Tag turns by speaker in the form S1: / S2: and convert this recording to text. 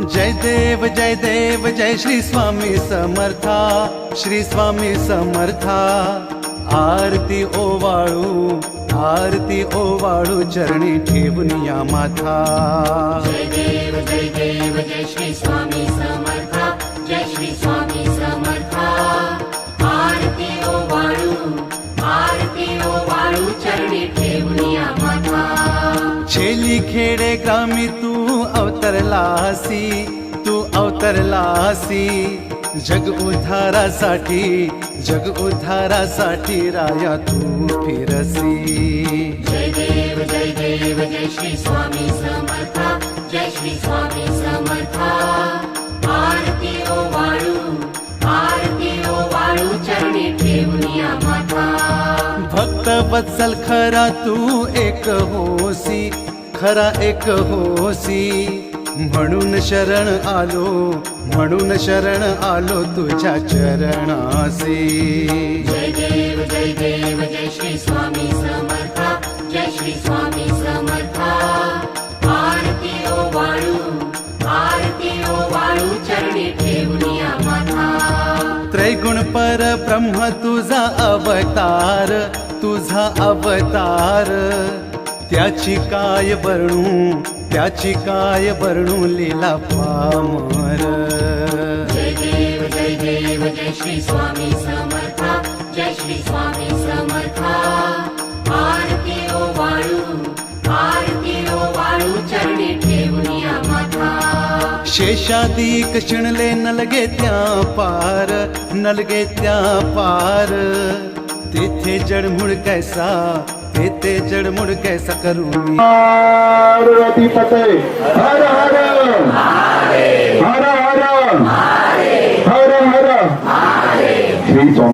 S1: जय देव जय श्री स्वामी समर्था, श्री स्वामी समर्था। आरती ओवाळू चरणी ठेवून या माथा।
S2: जय देव जय श्री स्वामी समर्था, जय श्री स्वामी समर्था। आरती ओवाळू चरणी ठेवून या माथा।
S1: छेली खेडे ग्रामी तू अवतरलासी, जग उद्धारासाठी राया तू फिरसी।
S2: जय देव जय श्री स्वामी समर्था, जय श्री स्वामी समर्था। आरती ओवाळू चरणी ठेवून या माथा।
S1: भक्त वत्सल खरा तू एक होसी, म्हणून शरण आलो तुझ्या चरणासी।
S2: जय देव जय श्री स्वामी समर्था, जय श्री स्वामी समर्था। आरती ओवाळू चरणी ठेवून या माथा।
S1: त्रैगुण पर ब्रह्म तुझा अवतार, त्याची काय वर्णू लीला पामर।
S2: जय देव जय श्री स्वामी समर्था, जय श्री स्वामी समर्था। आरती ओवाळू चरणी ठेवून या माथा।
S1: शेषादिक शिणले नलगे त्या पार, तेथे जडमुड कैसा करू मी।
S3: पार्वती पते हर हर हर हर हर हर हर श्री स्वामी।